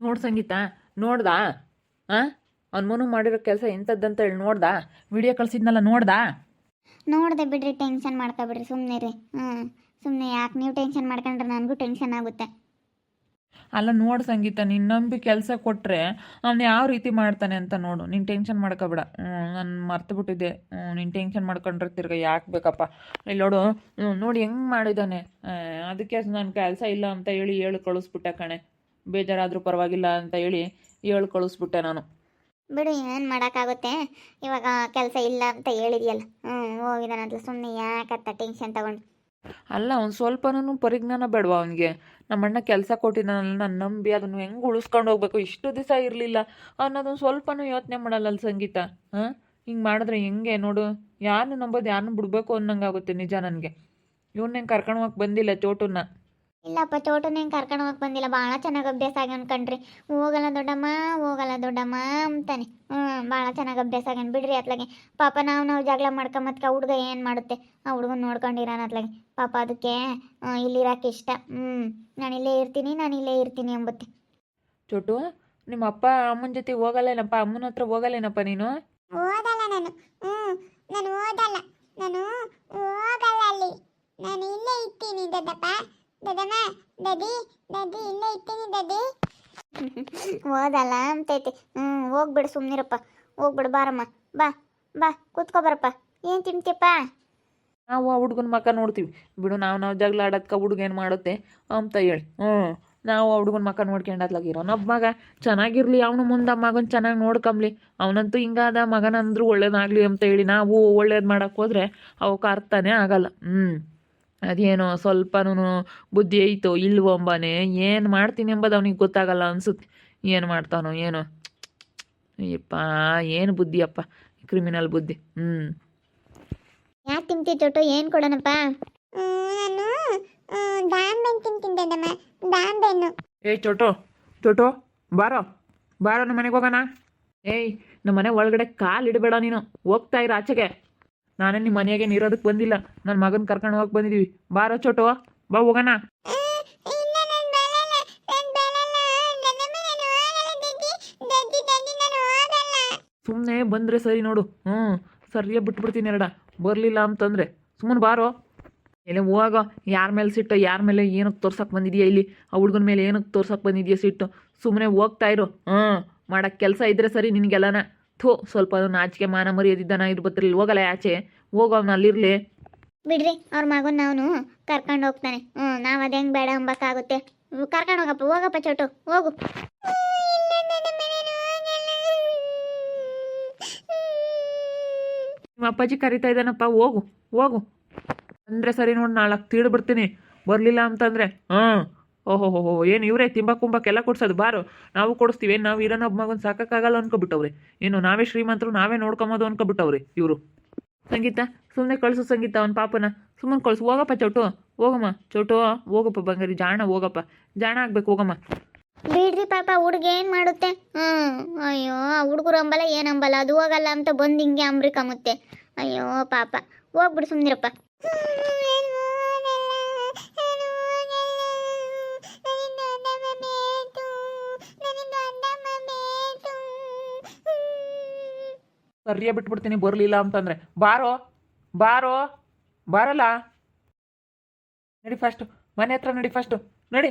ನೋಡು ಸಂಗೀತ, ನೋಡ್ದಾ? ಹಾಂ, ಅವ್ನ ಮನು ಮಾಡಿರೋ ಕೆಲಸ ಎಂಥದ್ದಂತ ಹೇಳಿ ನೋಡ್ದಾ? ವಿಡಿಯೋ ಕಳ್ಸಿದ್ನಲ್ಲ, ನೋಡ್ದಾ? ನೋಡಿದೆ ಬಿಡ್ರಿ, ಟೆನ್ಷನ್ ಮಾಡ್ಕೊಬಿಡ್ರಿ, ಸುಮ್ಮನೆ ರೀ. ಸುಮ್ಮನೆ ಯಾಕೆ ನೀವು ಟೆನ್ಷನ್ ಮಾಡ್ಕೊಂಡ್ರೆ ನನಗೂ ಟೆನ್ಷನ್ ಆಗುತ್ತೆ. ಅಲ್ಲ ನೋಡು ಸಂಗೀತ, ನೀನು ನಂಬಿ ಕೆಲಸ ಕೊಟ್ಟರೆ ಅವ್ನು ಯಾವ ರೀತಿ ಮಾಡ್ತಾನೆ ಅಂತ ನೋಡು. ನೀನು ಟೆನ್ಷನ್ ಮಾಡ್ಕೊಬೇಡ. ನಾನು ಮರ್ತು ಬಿಟ್ಟಿದ್ದೆ. ನೀನು ಟೆನ್ಷನ್ ಮಾಡ್ಕೊಂಡ್ರೆ ತಿರ್ಗ ಯಾಕೆ ಬೇಕಪ್ಪ. ಇಲ್ಲಿ ನೋಡು, ನೋಡಿ ಹೆಂಗೆ ಮಾಡಿದ್ದಾನೆ. ಅದಕ್ಕೆ ನಾನು ಕೆಲಸ ಇಲ್ಲ ಅಂತ ಹೇಳಿ ಕಳಿಸ್ಬಿಟ್ಟೆ ಕಣೆ. ಬೇಜಾರಾದರೂ ಪರವಾಗಿಲ್ಲ ಅಂತ ಹೇಳಿ ಕಳಿಸ್ಬಿಟ್ಟೆ ನಾನು. ಬಿಡು, ಏನು ಮಾಡೋಕ್ಕಾಗುತ್ತೆ. ಇವಾಗ ಕೆಲಸ ಇಲ್ಲ ಅಂತ ಹೇಳಿದ್ಯಲ್ಲ, ಹೋಗಿದಾನಂತ ಸುಮ್ಮನೆ ಯಾಕತ್ತ ಟೆನ್ಷನ್ ತಗೊಂಡು. ಅಲ್ಲ, ಅವ್ನು ಸ್ವಲ್ಪನೂ ಪರಿಜ್ಞಾನ ಬೇಡವಾ ಅವನಿಗೆ? ನಮ್ಮಣ್ಣ ಕೆಲಸ ಕೊಟ್ಟಿದ್ದಾನಲ್ಲ, ನಾನು ನಂಬಿ ಅದನ್ನು ಹೆಂಗೆ ಉಳಿಸ್ಕೊಂಡು ಹೋಗ್ಬೇಕು. ಇಷ್ಟು ದಿವಸ ಇರಲಿಲ್ಲ ಅನ್ನೋದೊಂದು ಸ್ವಲ್ಪನೂ ಯೋಚನೆ ಮಾಡಲ್ಲ ಸಂಗೀತ. ಹಾಂ, ಹಿಂಗೆ ಮಾಡಿದ್ರೆ ಹೆಂಗೆ ನೋಡು. ಯಾರನ್ನು ನಂಬೋದು, ಯಾರನ್ನು ಬಿಡಬೇಕು ಅನ್ನಂಗಾಗುತ್ತೆ ನಿಜ ನನಗೆ. ಇವನ್ನೇನು ಕರ್ಕೊಂಡು ಹೋಗಕ್ಕೆ ಬಂದಿಲ್ಲ ಚೋಟುನ್ನ. ಇಲ್ಲಪ್ಪ, ಚೋಟನ ಹೆಂಗೆ ಕರ್ಕೊಂಡು ಹೋಗಕ್ಕೆ ಬಂದಿಲ್ಲ. ಭಾಳ ಚೆನ್ನಾಗಿ ಅಭ್ಯಾಸ ಆಗ್ಯಾನ ಕಣ್ರಿ. ಹೋಗಲ್ಲ ದೊಡ್ಡಮ್ಮ, ಹೋಗಲ್ಲ ದೊಡ್ಡಮ್ಮ ಅಂತಾನೆ. ಭಾಳ ಚೆನ್ನಾಗಿ ಅಭ್ಯಾಸ ಆಗ್ಯಾನ ಬಿಡ್ರಿ. ಅತ್ಲಾಗೆ ಪಾಪ ನಾವು ಜಗಳ ಮಾಡ್ಕೊಂಬತ್ಕ ಹುಡುಗ ಏನು ಮಾಡುತ್ತೆ, ಆ ಹುಡುಗನ ನೋಡ್ಕೊಂಡಿರೋಣ ಅತ್ಲಾಗೆ. ಪಾಪ ಅದಕ್ಕೆ ಇಲ್ಲಿರೋಕೆ ಇಷ್ಟ. ನಾನು ಇಲ್ಲೇ ಇರ್ತೀನಿ ಎಂಬತ್ತೆ. ಚೋಟು, ನಿಮ್ಮ ಅಪ್ಪ ಅಮ್ಮನ ಜೊತೆ ಹೋಗಲ್ಲೇನಪ್ಪ? ಅಮ್ಮನ ಹತ್ರ ಹೋಗಲ್ಲೇನಪ್ಪ ನೀನು? ಓದಲ್ಲ ನಾನು. ನಾನು ಓದಲ್ಲ. ನಾನು ಹೋಗಲ್ಲ ಅಲ್ಲಿ. ನಾನು ಇಲ್ಲೇ ಇರ್ತೀನಿ ದೊಡ್ಡಪ್ಪ. ದೊಡ್ಡಮ್ಮ, ದದಿ ಇಲ್ಲೇ ಇರ್ತೀನಿ ದದಿ. ಓದಲ್ಲ ಅಂತೈತೆ. ಹೋಗ್ಬಿಡು, ಸುಮ್ಮನಿರಪ್ಪ. ಹೋಗ್ಬಿಡು, ಬಾರಮ್ಮ. ಬಾ ಬಾ, ಕೂತ್ಕೊ ಬರಪ್ಪ. ಏನು ತಿಂತೀಯಪ್ಪ? ನಾವು ಆ ಹುಡುಗನ ಮಕ್ಕ ನೋಡ್ತೀವಿ ಬಿಡು. ನಾವು ಜಗಳ ಆಡೋದಕ್ಕೆ ಹುಡುಗ ಏನು ಮಾಡುತ್ತೆ ಅಂತ ಹೇಳಿ ನಾವು ಆ ಹುಡುಗನ ಮಕ್ಕ ನೋಡ್ಕೊಂಡತ್ಲಾಗಿರೋ. ನಮ್ಮ ಮಗ ಚೆನ್ನಾಗಿರ್ಲಿ, ಅವನು ಮುಂದೆ ಮಗನ ಚೆನ್ನಾಗಿ ನೋಡ್ಕೊಂಬ್ಲಿ. ಅವನಂತೂ ಹಿಂಗಾದ, ಮಗನಂದ್ರೂ ಒಳ್ಳೇದಾಗಲಿ ಅಂತ ಹೇಳಿ ನಾವು ಒಳ್ಳೇದು ಮಾಡೋಕ್ಕೆ ಹೋದರೆ ಅವಕ್ಕೆ ಅರ್ಥನೇ ಆಗಲ್ಲ. ಅದೇನೋ ಸ್ವಲ್ಪನೂ ಬುದ್ಧಿ ಐತೋ ಇಲ್ವೋ ಅಂಬಾನೆ, ಏನು ಮಾಡ್ತೀನಿ ಎಂಬುದು ಅವನಿಗೆ ಗೊತ್ತಾಗಲ್ಲ ಅನ್ಸುತ್ತೆ. ಏನು ಮಾಡ್ತಾನೋ ಏನೋ. ಅಯ್ಯಪ್ಪ, ಏನು ಬುದ್ಧಿಯಪ್ಪ, ಕ್ರಿಮಿನಲ್ ಬುದ್ಧಿ. ಯಾಕೆ ತಿಂತಿ ಚೋಟು? ಏನು ಕೊಡೋಣಪ್ಪ? ನಾನು ದಾಂಬೆನ್ ತಿಂತಿದ್ದಮ್ಮ. ದಾಂಬೆನ್ನು. ಏಯ್ ಚೋಟು ಬಾರೋ ನಮ್ಮ ಮನೆಗೆ ಹೋಗೋಣ. ಏಯ್, ನಮ್ಮ ಮನೆ ಒಳಗಡೆ ಕಾಲು ಇಡಬೇಡ ನೀನು. ಹೋಗ್ತಾ ಇರ ಆಚೆಗೆ. ನಾನೇ ನಿಮ್ಮ ಮನೆಗೆ ನೀರೋದಕ್ಕೆ ಬಂದಿಲ್ಲ, ನನ್ನ ಮಗನ ಕರ್ಕೊಂಡು ಹೋಗಕ್ಕೆ ಬಂದಿದ್ದೀವಿ. ಬಾರೋ ಚೋಟು, ಬಾ ಹೋಗೋಣ. ಸುಮ್ಮನೆ ಬಂದರೆ ಸರಿ ನೋಡು. ಸರಿಯಾಗಿ ಬಿಟ್ಬಿಡ್ತೀನಿ ಬರಲಿಲ್ಲ ಅಂತಂದರೆ. ಸುಮ್ಮನೆ ಬಾರೋ. ಎಲ್ಲ ಹೋಗೋ. ಯಾರ ಮೇಲೆ ಸಿಟ್ಟು, ಯಾರ ಮೇಲೆ ಏನಕ್ಕೆ ತೋರ್ಸಕ್ಕೆ ಬಂದಿದೆಯಾ ಇಲ್ಲಿ? ಆ ಹುಡುಗನ ಮೇಲೆ ಏನಕ್ಕೆ ತೋರ್ಸಕ್ಕೆ ಬಂದಿದೆಯಾ ಸಿಟ್ಟು? ಸುಮ್ಮನೆ ಹೋಗ್ತಾ ಇರು. ಮಾಡೋಕ್ಕೆ ಕೆಲಸ ಇದ್ದರೆ ಸರಿ ನಿನಗೆಲ್ಲನ. ಸ್ವಲ್ಪ ನಾಚಿಕೆ ಮಾನ ಮರ್ಯಾದಿದ್ದಾನ ಇರ್ಬತ್ತಿರಲಿ. ಹೋಗಲ್ಲ ಆಚೆ, ಹೋಗೋ, ಅವ್ನು ಅಲ್ಲಿರಲಿ. ಬಿಡ್ರಿ, ಅವ್ರ ಮಗನ ಅವನು ಕರ್ಕೊಂಡು ಹೋಗ್ತಾನೆ. ನಾವು ಅದು ಹೆಂಗೆ ಬೇಡ ಅಂಬಕ್ಕಾಗುತ್ತೆ? ಕರ್ಕೊಂಡು ಹೋಗಪ್ಪ ಚೋಟು, ಹೋಗು. ನಿಮ್ಮ ಅಪ್ಪಾಜಿ ಕರಿತಾ ಇದ್ದಾನಪ್ಪ, ಹೋಗು ಅಂದರೆ ಸರಿ ನೋಡಿ. ನಾಲ್ಕು ತೀಡ್ಬಿಡ್ತೀನಿ ಬರಲಿಲ್ಲ ಅಂತಂದರೆ. ಓಹೋ, ಏನು ಇವರೇ ತಿಂಬಕ್ಕೆಲ್ಲ ಕೊಡ್ಸೋದು? ಬಾರು, ನಾವು ಕೊಡಿಸ್ತೀವಿ. ನಾವು ಇರೋನ ಒಬ್ಬ ಮಗನ ಸಾಕಾಗಲ್ಲ ಅನ್ಕೊಬಿಟ್ಟವ್ರೆ. ಏನು ನಾವೇ ಶ್ರೀಮಂತರು, ನಾವೇ ನೋಡ್ಕೊಂಬೋದು ಅನ್ಕೊಬಿಟ್ಟವ್ರೆ ಇವರು. ಸಂಗೀತ, ಸುಮ್ಮನೆ ಕಳಿಸು ಸಂಗೀತ ಅವನ ಪಾಪನ. ಸುಮ್ಮನೆ ಕಳಿಸು. ಹೋಗಪ್ಪ ಚೋಟು, ಹೋಗಮ್ಮ. ಚೋಟು, ಹೋಗಪ್ಪ ಬಂಗಾರಿ, ಜಾಣ ಹೋಗಪ್ಪ. ಜಾಣ ಆಗ್ಬೇಕು, ಹೋಗಮ್ಮ. ಬಿಡ್ರಿ ಪಾಪ, ಹುಡುಗ ಏನು ಮಾಡುತ್ತೆ? ಅಯ್ಯೋ, ಆ ಹುಡುಗರು ಅಂಬಲ್ಲ ಏನಂಬಲ್ಲ, ಅದು ಹೋಗಲ್ಲ ಅಂತ ಬಂದು ಹಿಂಗೆ ಅಂಬ್ರಿಕಮ್ಮುತ್ತೆ. ಅಯ್ಯೋ ಪಾಪ, ಹೋಗ್ಬಿಡು, ಸುಮ್ಮನಿರಪ್ಪ. ಸರಿಯೇ ಬಿಟ್ಬಿಡ್ತೀನಿ ಬರಲಿಲ್ಲ ಅಂತಂದರೆ. ಬಾರಲ್ಲ. ನಡಿ ಫಸ್ಟು, ಮನೆ ಹತ್ರ ನಡಿ ಫಸ್ಟು, ನಡಿ.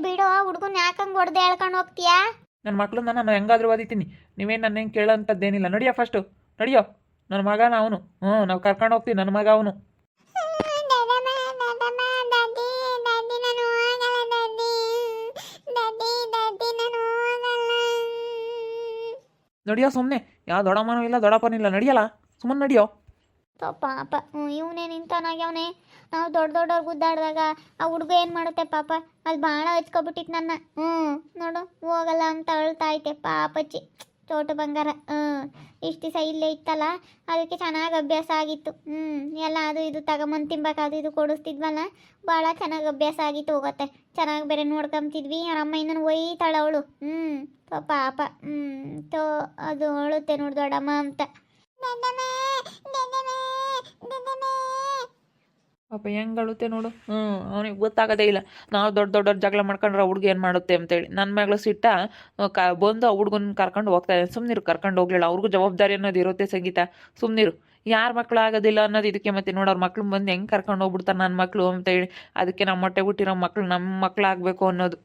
ಬಿಡು, ಹುಡುಗನ ಯಾಕಂಗೆ ಹೊಡೆದು ಹೇಳ್ಕೊಂಡು ಹೋಗ್ತೀಯಾ? ನನ್ನ ಮಕ್ಳನ್ನ ನಾನು ಹೆಂಗಾದ್ರೂ ಓದಿತೀನಿ. ನೀವೇನು ನನ್ನ ಹೆಂಗೆ ಕೇಳೋಂಥದ್ದೇನಿಲ್ಲ. ನಡಿಯೋ ಫಸ್ಟು, ನಡಿಯೋ. ನನ್ನ ಮಗನ ಅವನು. ನಾವು ಕರ್ಕೊಂಡು ಹೋಗ್ತೀವಿ, ನನ್ನ ಮಗ ಅವನು. ನಡಿಯೋ ಸುಮ್ಮನೆ. ಯಾವ ದೊಡ್ಡಮ್ಮನೂ ಇಲ್ಲ, ದೊಡ್ಡಪ್ಪನೂ ಇಲ್ಲ. ನಡಿಯಲ್ಲ, ಸುಮ್ಮನೆ ನಡಿಯೋ. ಪಾಪ ಇವನೇ ನಿಂತಾನಾಗ್ಯವನೇ. ನಾವು ದೊಡ್ಡವ್ರು ಗುದ್ದಾಡಿದಾಗ ಆ ಹುಡುಗ ಏನು ಮಾಡುತ್ತೆ ಪಾಪ? ಅಲ್ಲಿ ಭಾಳ ಹಚ್ಕೊಬಿಟ್ಟಿತ್ತು ನನ್ನ. ನೋಡು, ಹೋಗಲ್ಲ ಅಂತ ಅಳ್ತಾ ಐತೆ ಪಾಪಚ್ಚಿ. ಚೋಟು ಬಂಗಾರ. ಇಷ್ಟು ದಿವಸ ಇಲ್ಲೇ ಇತ್ತಲ್ಲ, ಅದಕ್ಕೆ ಚೆನ್ನಾಗಿ ಅಭ್ಯಾಸ ಆಗಿತ್ತು. ಎಲ್ಲ ಅದು ಇದು ತಗೊಂಬಂದು ತಿಂಬಕ್ಕೆ ಅದು ಇದು ಕೊಡಿಸ್ತಿದ್ವಲ್ಲ, ಭಾಳ ಚೆನ್ನಾಗಿ ಅಭ್ಯಾಸ ಆಗಿತ್ತು. ಹೋಗುತ್ತೆ, ಚೆನ್ನಾಗಿ ಬೇರೆ ನೋಡ್ಕೊಂತಿದ್ವಿ. ಅವ್ರ ಅಮ್ಮ ಇನ್ನೂ ಒಯ್ತಾಳೆ ಅವಳು. ಪಾಪ. ಅದು ಅಳುತ್ತೆ ನೋಡಿ ದೊಡ್ಡಮ್ಮ ಅಂತ. ಪಾಪ ಹೆಂಗೆ ಅಳುತ್ತೆ ನೋಡು. ಅವನಿಗೆ ಗೊತ್ತಾಗೋದೇ ಇಲ್ಲ. ನಾವು ದೊಡ್ಡವ್ರು ಜಗಳ ಮಾಡ್ಕೊಂಡ್ರೆ ಹುಡುಗ ಏನು ಮಾಡುತ್ತೆ ಅಂತೇಳಿ. ನನ್ನ ಮಗಳು ಸಿಟ್ಟ ಬಂದು ಆ ಹುಡ್ಗನ ಕರ್ಕೊಂಡು ಹೋಗ್ತಾ ಇದ್ದಾನೆ. ಸುಮ್ಮನಿರು, ಕರ್ಕೊಂಡು ಹೋಗ್ಲಿಲ್ಲ. ಅವ್ರಿಗೂ ಜವಾಬ್ದಾರಿ ಅನ್ನೋದು ಇರುತ್ತೆ ಸಂಗೀತ. ಸುಮ್ಮನಿರು. ಯಾರ ಮಕ್ಳು ಆಗೋದಿಲ್ಲ ಅನ್ನೋದು ಇದಕ್ಕೆ ಮತ್ತೆ ನೋಡು, ಅವ್ರ ಮಕ್ಳು ಬಂದು ಹೆಂಗೆ ಕರ್ಕೊಂಡು ಹೋಗ್ಬಿಡ್ತಾರೆ ನನ್ನ ಮಕ್ಕಳು ಅಂತೇಳಿ. ಅದಕ್ಕೆ ನಮ್ಮ ಹೊಟ್ಟೆ ಹುಟ್ಟಿರೋ ಮಕ್ಳು ನಮ್ಮ ಮಕ್ಳಾಗಬೇಕು ಅನ್ನೋದು.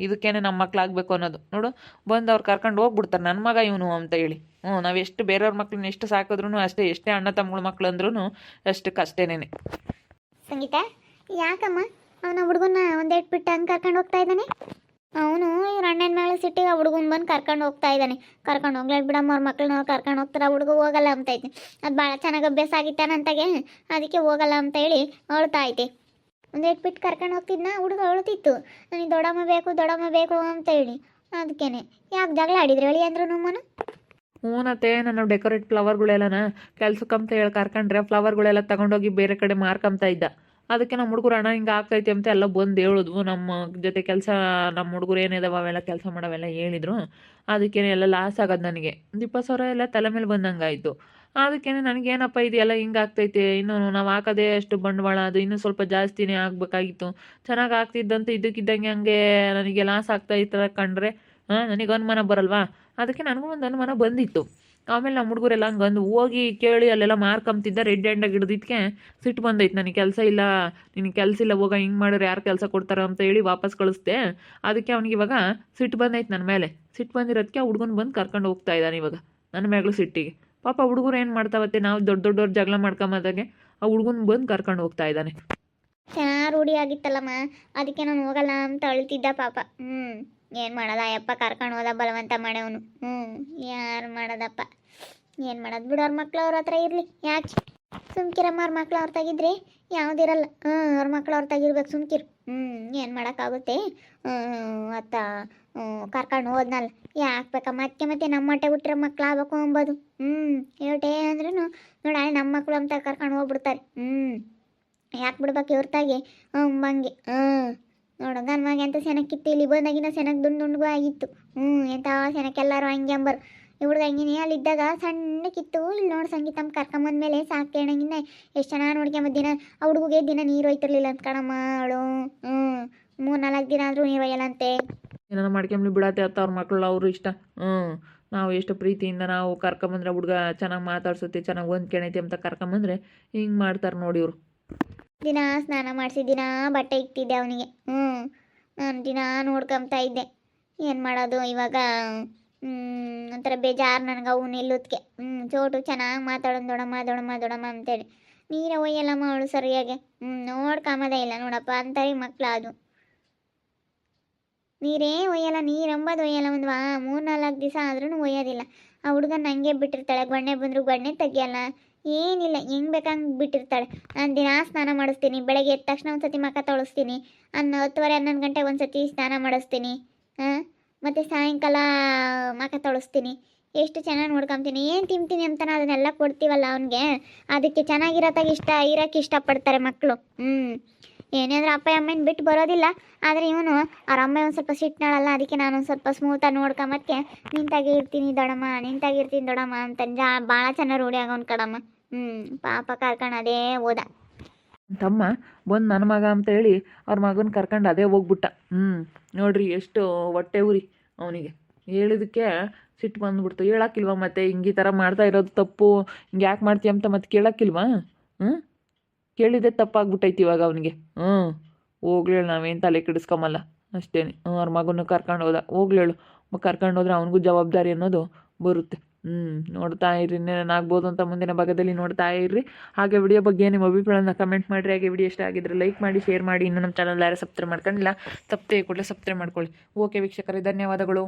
ಇದಕ್ಕೇನೆ ನಮ್ಮ ಮಕ್ಳಾಗಬೇಕು ಅನ್ನೋದು ನೋಡು. ಬಂದು ಅವ್ರು ಕರ್ಕೊಂಡು ಹೋಗ್ಬಿಡ್ತಾರೆ, ನನ್ನ ಮಗ ಇವನು ಅಂತ ಹೇಳಿ. ನಾವು ಎಷ್ಟು ಬೇರೆಯವ್ರ ಮಕ್ಳನ್ನ ಎಷ್ಟು ಸಾಕಿದ್ರೂ ಅಷ್ಟೇ, ಎಷ್ಟೇ ಅಣ್ಣ ತಮ್ಮಗಳ ಮಕ್ಳು ಅಂದ್ರೂ ಅಷ್ಟಕ್ಕಷ್ಟೇನೆ. ಸಂಗೀತ, ಯಾಕಮ್ಮ ಅವನ ಹುಡುಗನ ಒಂದೇಟ್ ಬಿಟ್ಟು ಹಂಗೆ ಕರ್ಕೊಂಡು ಹೋಗ್ತಾ ಇದ್ದಾನೆ? ಅವನು ಇವ್ರ ಅಣ್ಣನ ಮೇಲೆ ಸಿಟ್ಟಿಗೆ ಹುಡುಗನ ಬಂದು ಕರ್ಕೊಂಡು ಹೋಗ್ತಾ ಇದ್ದಾನೆ. ಕರ್ಕೊಂಡು ಹೋಗ್ಲಾಡ್ ಬಿಡಮ್ಮ, ಅವ್ರ ಮಕ್ಕಳನ್ನ ಕರ್ಕೊಂಡು ಹೋಗ್ತಾರೆ, ಹುಡುಗ ಹೋಗಲ್ಲ ಅಂತ ಐತೆ. ಅದು ಭಾಳ ಚೆನ್ನಾಗಿ ಅಭ್ಯಾಸ ಆಗಿತ್ತಾನಂತಾಗೆ, ಅದಕ್ಕೆ ಹೋಗಲ್ಲ ಅಂತ ಹೇಳಿ ಅಳ್ತಾ ಐತೆ. ಒಂದೇಟ್ ಬಿಟ್ಟು ಕರ್ಕೊಂಡು ಹೋಗ್ತಿದ್ನ, ಹುಡುಗ ಅಳ್ತಿತ್ತು, ನನಗೆ ದೊಡ್ಡಮ್ಮ ಬೇಕು ಅಂತ ಹೇಳಿ. ಅದಕ್ಕೇನೆ ಯಾಕೆ ಜಗಳ ಆಡಿದ್ರು ಹೇಳಿ ಅಂದ್ರು ನಮ್ಮನು. ಹ್ಞೂನತ್ತೆ, ನಾನು ಡೆಕೋರೇಟ್ ಫ್ಲವರ್ಗಳೆಲ್ಲನ ಕೆಲ್ಸಕ್ಕಂತ ಹೇಳಿ ಕರ್ಕೊಂಡ್ರೆ ಫ್ಲವರ್ಗಳೆಲ್ಲ ತಗೊಂಡೋಗಿ ಬೇರೆ ಕಡೆ ಮಾರ್ಕೊಂತ ಇದ್ದ. ಅದಕ್ಕೆ ನಮ್ಮ ಹುಡುಗರು ಅಣ್ಣ ಹಿಂಗೆ ಆಗ್ತೈತೆ ಅಂತ ಎಲ್ಲ ಬಂದು ಹೇಳಿದ್ವು. ನಮ್ಮ ಜೊತೆ ಕೆಲಸ, ನಮ್ಮ ಹುಡುಗರು ಏನಿದಾವೆ ಅವೆಲ್ಲ ಕೆಲಸ ಮಾಡೋವೆಲ್ಲ ಹೇಳಿದರು. ಅದಕ್ಕೇನೆ ಎಲ್ಲ ಲಾಸ್ ಆಗೋದು ನನಗೆ. 20,000 ಎಲ್ಲ ತಲೆ ಮೇಲೆ ಬಂದಂಗಾಯಿತು. ಅದಕ್ಕೇನೆ ನನಗೇನಪ್ಪ ಇದೆಲ್ಲ ಹಿಂಗೆ ಆಗ್ತೈತೆ, ಇನ್ನು ನಾವು ಹಾಕೋದೇ ಅಷ್ಟು ಬಂಡವಾಳ, ಅದು ಇನ್ನೂ ಸ್ವಲ್ಪ ಜಾಸ್ತಿನೇ ಆಗಬೇಕಾಗಿತ್ತು. ಚೆನ್ನಾಗಿ ಆಗ್ತಿದ್ದಂತ ಇದ್ದಕ್ಕಿದ್ದಂಗೆ ಹಂಗೆ ನನಗೆ ಲಾಸ್ ಆಗ್ತಾಯಿತ್ತು ಕಂಡ್ರೆ ನನಗೆ ಅನುಮಾನ ಬರಲ್ವಾ. ಅದಕ್ಕೆ ನನಗೂ ಒಂದು ಅನುಮಾನ ಬಂದಿತ್ತು. ಆಮೇಲೆ ನಮ್ಮ ಹುಡುಗರೆಲ್ಲ ಹಂಗಂದು ಹೋಗಿ ಕೇಳಿ ಅಲ್ಲೆಲ್ಲ ಮಾರ್ಕೊಂತಿದ್ದ. ರೆಡ್ ಹ್ಯಾಂಡಾಗಿ ಹಿಡ್ದಿದ್ಕೆ ಸಿಟ್ಟು ಬಂದೈತೆ. ನನಗೆ ಕೆಲಸ ಇಲ್ಲ, ನಿನಗೆ ಕೆಲಸ ಇಲ್ಲ, ಹೋಗ ಹಿಂಗೆ ಮಾಡಿದ್ರೆ ಯಾರು ಕೆಲಸ ಕೊಡ್ತಾರೋ ಅಂತ ಹೇಳಿ ವಾಪಸ್ ಕಳಿಸ್ದೆ. ಅದಕ್ಕೆ ಅವ್ನಿಗೆ ಇವಾಗ ಸಿಟ್ಟು ಬಂದೈತೆ ನನ್ನ ಮೇಲೆ. ಸಿಟ್ಟು ಬಂದಿರೋದಕ್ಕೆ ಆ ಹುಡುಗನ ಬಂದು ಕರ್ಕೊಂಡು ಹೋಗ್ತಾ ಇದ್ದಾನೆ ಇವಾಗ ನನ್ನ ಮೇಗಳು ಸಿಟ್ಟಿಗೆ. ಪಾಪ ಹುಡುಗರು ಏನು ಮಾಡ್ತಾವತ್ತೆ, ನಾವು ದೊಡ್ಡವ್ರು ಜಗಳ ಮಾಡ್ಕೊಂಬಂದಾಗೆ ಆ ಹುಡುಗನ ಬಂದು ಕರ್ಕೊಂಡು ಹೋಗ್ತಾ ಇದ್ದಾನೆ. ಚೆನ್ನಾಗಿ ರೂಢಿ ಆಗಿತ್ತಲ್ಲಮ್ಮ, ಅದಕ್ಕೆ ನಾನು ಹೋಗಲ್ಲ ಅಂತ ಅಳ್ತಿದ್ದ ಪಾಪ. ಏನು ಮಾಡೋದ ಅಯ್ಯಪ್ಪ, ಕರ್ಕೊಂಡು ಹೋದ ಬಲವಂತ ಮಾಡ್ಯವನು. ಯಾರು ಮಾಡೋದಪ್ಪ, ಏನು ಮಾಡೋದು ಬಿಡು. ಅವ್ರ ಮಕ್ಳು ಅವ್ರ ಹತ್ರ ಇರಲಿ, ಯಾಕೆ ಸುಮ್ಕಿರಮ್ಮ. ಅವ್ರ ಮಕ್ಳು ಅವ್ರ ತಾಗಿದ್ರೆ ಯಾವುದಿರಲ್ಲ. ಅವ್ರ ಮಕ್ಳು ಅವ್ರ ತಾಗಿರ್ಬೇಕು, ಸುಮ್ಕಿರು. ಏನು ಮಾಡೋಕ್ಕಾಗುತ್ತೆ. ಅತ್ತ ಕರ್ಕೊಂಡು ಹೋದ್ನಲ್ಲ, ಯಾಕೆ ಬೇಕಮ್ಮ. ಮತ್ತೆ ನಮ್ಮ ಹೊಟ್ಟೆ ಹುಟ್ಟಿರೋ ಮಕ್ಳು ಆಗ್ಬೇಕು ಅಂಬೋದು. ಹೇಳ್ಟೇ ಅಂದ್ರೂ ನೋಡ, ನಮ್ಮ ಮಕ್ಕಳು ಅಂತ ಕರ್ಕೊಂಡು ಹೋಗ್ಬಿಡ್ತಾರೆ. ಯಾಕೆ ಬಿಡ್ಬೇಕು ಇವ್ರ ತಾಗಿ ಹಂಗೆ. ನೋಡು, ಗನ್ ಮಗ ಎಂತ ಸೆನಕ್ಕಿತ್ತು, ಇಲ್ಲಿ ಬಂದಾಗಿನ ಸೆನಕ್ ದುಂಡು ಆಗಿತ್ತು. ಎಂಥ ಸೆನಕ್ಕೆಲ್ಲರೂ ಹಂಗೆ ಅಂಬರು. ಹುಡುಗ ಹಂಗಿನೇ ಅಲ್ಲಿದ್ದಾಗ ಸಣ್ಣಕ್ಕಿತ್ತು. ಇಲ್ಲಿ ನೋಡಿ ಸಂಗೀತಮ್ಮ ಕರ್ಕೊಂಬಂದ್ಮೇಲೆ ಸಾಕೇಣಂಗಿನ ಎಷ್ಟು ಚೆನ್ನಾಗಿ ನೋಡ್ಕೊಂಬದ್ದಿನ. ಆ ಹುಡುಗಿಗೆ ದಿನ ನೀರು ಒಯ್ತಿರ್ಲಿಲ್ಲ ಅಂತ ಕಣಮ್ಮ ಅವಳು. 3-4 ದಿನ ಆದರೂ ನೀರು ಒಯ್ಯಲ್ಲಂತೆ. ಏನಾರ ಮಾಡ್ಕೊಂಬ್ಲಿ ಬಿಡತ್ತೆ ಅತ್ತ ಅವ್ರ ಮಕ್ಕಳು, ಅವರು ಇಷ್ಟ. ನಾವು ಎಷ್ಟು ಪ್ರೀತಿಯಿಂದ ನಾವು ಕರ್ಕೊಂಬಂದ್ರೆ ಹುಡುಗ ಚೆನ್ನಾಗಿ ಮಾತಾಡ್ಸುತ್ತೆ, ಚೆನ್ನಾಗಿ ಹೊಂದ್ಕೊಳೈತಿ ಅಂತ ಕರ್ಕೊಂಬಂದ್ರೆ ಹಿಂಗೆ ಮಾಡ್ತಾರೆ ನೋಡಿ ಇವರು. ದಿನ ಸ್ನಾನ ಮಾಡಿಸಿ ದಿನ ಬಟ್ಟೆ ಇಕ್ತಿದ್ದೆ ಅವನಿಗೆ. ನಾನು ದಿನ ನೋಡ್ಕೊಂತ ಇದ್ದೆ. ಏನು ಮಾಡೋದು ಇವಾಗ. ಒಂಥರ ಬೇಜಾರು ನನಗೆ ಅವನು ನಿಲ್ಲೋದಕ್ಕೆ. ಚೋಟು ಚೆನ್ನಾಗಿ ಮಾತಾಡೋದು, ದೊಡಮ್ಮ ಅಂತೇಳಿ. ನೀರೇ ಒಯ್ಯಲ್ಲಮ್ಮ ಅವಳು ಸರಿಯಾಗಿ. ನೋಡ್ಕೊಂಬದೇ ಇಲ್ಲ ನೋಡಪ್ಪ ಅಂತಾರೆ ಮಕ್ಳು. ಅದು ನೀರೇ ಒಯ್ಯಲ್ಲ, ನೀರಂಬದು ಒಯ್ಯಲ್ಲ. ಒಂದು 3-4 ದಿವಸ ಆದ್ರೂ ಒಯ್ಯೋದಿಲ್ಲ. ಆ ಹುಡುಗನ ಹಂಗೆ ಬಿಟ್ಟಿರ್ತಾಳೆ. ಗೊಣ್ಣೆ ಬಂದರೂ ಗೊಣ್ಣೆ ತೆಗಿಯಲ್ಲ, ಏನಿಲ್ಲ, ಹೆಂಗೆ ಬೇಕಂಗೆ ಬಿಟ್ಟಿರ್ತಾಳೆ. ನಾನು ದಿನ ಸ್ನಾನ ಮಾಡಿಸ್ತೀನಿ. ಬೆಳಗ್ಗೆ ಎದ್ದ ತಕ್ಷಣ ಒಂದು ಸತಿ ಮುಖ ತೊಳಸ್ತೀನಿ. 10:30-11 ಗಂಟೆಗೆ ಒಂದು ಸತಿ ಸ್ನಾನ ಮಾಡಿಸ್ತೀನಿ. ಮತ್ತು ಸಾಯಂಕಾಲ ಮುಖ ತೊಳಸ್ತೀನಿ. ಎಷ್ಟು ಚೆನ್ನಾಗಿ ನೋಡ್ಕೊತೀನಿ. ಏನು ತಿಂತೀನಿ ಅಂತಾನೆ ಅದನ್ನೆಲ್ಲ ಕೊಡ್ತೀವಲ್ಲ ಅವನಿಗೆ. ಅದಕ್ಕೆ ಚೆನ್ನಾಗಿರೋತ್ತಾಗ ಇರೋಕ್ಕೆ ಇಷ್ಟಪಡ್ತಾರೆ ಮಕ್ಕಳು. ಏನಾದರೂ ಅಪ್ಪ ಅಮ್ಮನ ಬಿಟ್ಟು ಬರೋದಿಲ್ಲ. ಆದರೆ ಇವನು ಅವ್ರ ಅಮ್ಮ ಒಂದು ಸ್ವಲ್ಪ ಸಿಟ್ನಾಳಲ್ಲ, ಅದಕ್ಕೆ ನಾನು ಒಂದು ಸ್ವಲ್ಪ ಸ್ಮೂತಾಗಿ ನೋಡ್ಕೊಂಬಕ್ಕೆ ನಿಂತಾಗಿರ್ತೀನಿ ದೊಡಮ್ಮ ಅಂತ ಭಾಳ ಚೆನ್ನಾಗಿ ರೂಢಿ ಆಗೋನ್ ಕಡಮ್ಮ. ಪಾಪ ಕರ್ಕೊಂಡು ಅದೇ ಹೋದ. ತಮ್ಮ ಬಂದು ನನ್ನ ಮಗ ಅಂತೇಳಿ ಅವ್ರ ಮಗನ ಕರ್ಕೊಂಡು ಅದೇ ಹೋಗ್ಬಿಟ್ಟ. ನೋಡ್ರಿ ಎಷ್ಟು ಹೊಟ್ಟೆ ಉರಿ ಅವನಿಗೆ. ಹೇಳಿದಕ್ಕೆ ಸಿಟ್ಟು ಬಂದ್ಬಿಡ್ತು. ಹೇಳಕ್ಕಿಲ್ವ ಮತ್ತೆ ಹಿಂಗೆ ಈ ಥರ ಮಾಡ್ತಾ ಇರೋದು ತಪ್ಪು, ಹಿಂಗೆ ಯಾಕೆ ಮಾಡ್ತೀಯ ಅಂತ ಮತ್ತೆ ಕೇಳೋಕ್ಕಿಲ್ವಾ? ಕೇಳಿದ್ದೆ ತಪ್ಪಾಗ್ಬಿಟ್ಟೈತಿ ಇವಾಗ ಅವನಿಗೆ. ಹೋಗ್ಲೇಳು, ನಾವೇನು ತಲೆ ಕೆಡಿಸ್ಕೊಂಬಲ್ಲ ಅಷ್ಟೇ. ಅವ್ರ ಮಗನ ಕರ್ಕೊಂಡು ಹೋದ, ಹೋಗ್ಲೇಳು. ಕರ್ಕೊಂಡು ಹೋದ್ರೆ ಅವನಿಗೂ ಜವಾಬ್ದಾರಿ ಅನ್ನೋದು ಬರುತ್ತೆ. ನೋಡ್ತಾ ಇರ್ರಿ, ಏನಾಗ್ಬೋದು ಅಂತ ಮುಂದಿನ ಭಾಗದಲ್ಲಿ ನೋಡ್ತಾ ಇರ್ರಿ. ಹಾಗೆ ವಿಡಿಯೋ ಬಗ್ಗೆ ನಿಮ್ಮ ಅಭಿಪ್ರಾಯನ ಕಮೆಂಟ್ ಮಾಡಿರಿ. ಹಾಗೆ ವಿಡಿಯೋ ಇಷ್ಟ ಆಗಿದ್ರೆ ಲೈಕ್ ಮಾಡಿ, ಶೇರ್ ಮಾಡಿ. ಇನ್ನು ನಮ್ಮ ಚಾನಲ್ ಯಾರು ಸಬ್ಸ್ಕ್ರೈಬ್ ಮಾಡ್ಕೊಂಡಿಲ್ಲ, ತಪ್ಪದೆ ಕೂಡಲೇ ಸಬ್ಸ್ಕ್ರೈಬ್ ಮಾಡ್ಕೊಳ್ಳಿ. ಓಕೆ ವೀಕ್ಷಕರೇ, ಧನ್ಯವಾದಗಳು.